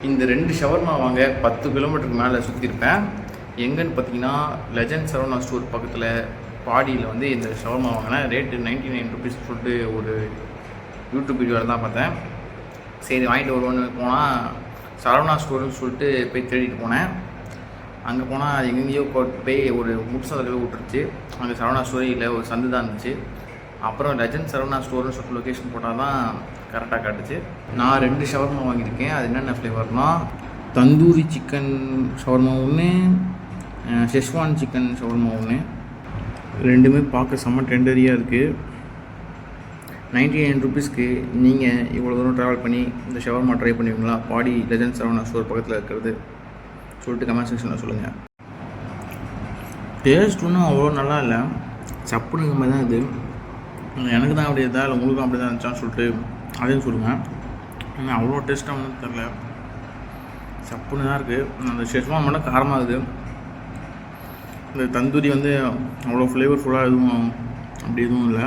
இந்த 2 ஷவர்மா வாங்க 10 கிலோமீட்டருக்கு மேலே சுற்றிருப்பேன். எங்கன்னு பார்த்தீங்கன்னா, லெஜண்ட் சரவணா ஸ்டோர் பக்கத்தில் பாடியில் வந்து இந்த ஷவர்மா வாங்கினேன். ரேட்டு 99 ருபீஸ் சொல்லிட்டு ஒரு யூடியூப் வீடியோவில் தான் பார்த்தேன். சரி வாங்கிட்டு வருவோன்னு போனால், சரவணா ஸ்டோர்னு சொல்லிட்டு போய் தேடிட்டு போனேன். அங்கே போனால் எங்கேயோ போய் ஒரு முட்சந்தில் விட்டுருச்சு. அங்கே சரவணா ஸ்டோரி இல்லை, ஒரு சந்து தான் இருந்துச்சு. அப்புறம் லெஜண்ட் சரவணா ஸ்டோர்னு சொல்லிட்டு லொக்கேஷன் போட்டால் தான் கரெக்டாக காட்டுச்சு. நான் 2 ஷவர்மா வாங்கியிருக்கேன். அது என்னென்ன ஃப்ளேவர்னால், தந்தூரி சிக்கன் ஷவர்மா ஒன்று, ஷெஷ்வான் சிக்கன் ஷவர்மா ஒன்று. ரெண்டுமே பார்க்க செம்ம டெண்டரியாக இருக்குது. 99 ருபீஸ்க்கு நீங்கள் இவ்வளோ தூரம் ட்ராவல் பண்ணி இந்த ஷவர்மா ட்ரை பண்ணுவீங்களா? பாடி லெஜண்ட் சரவணா ஸ்டோர் பக்கத்தில் இருக்கிறது சொல்லிட்டு கமெண்ட் செக்ஷனில் சொல்லுங்கள். டேஸ்ட் ஒன்றும் அவ்வளோ நல்லா இல்லை, சப்புனுங்க மாதிரி தான் இது. எனக்கு தான் அப்படி இருந்தால் இல்லை உங்களுக்கும் அப்படி தான் இருந்துச்சான்னு சொல்லிட்டு அதையும் சொல்லுங்கள். ஆனால் அவ்வளோ டேஸ்ட்டாக ஒன்றும் தெரில, சப்புன்னு தான் இருக்குது. அந்த ஷெஷ்வான் மட்டும் காரமாக இருக்குது. இந்த தந்தூரி வந்து அவ்வளோ ஃப்ளேவர்ஃபுல்லாக எதுவும் அப்படி எதுவும் இல்லை.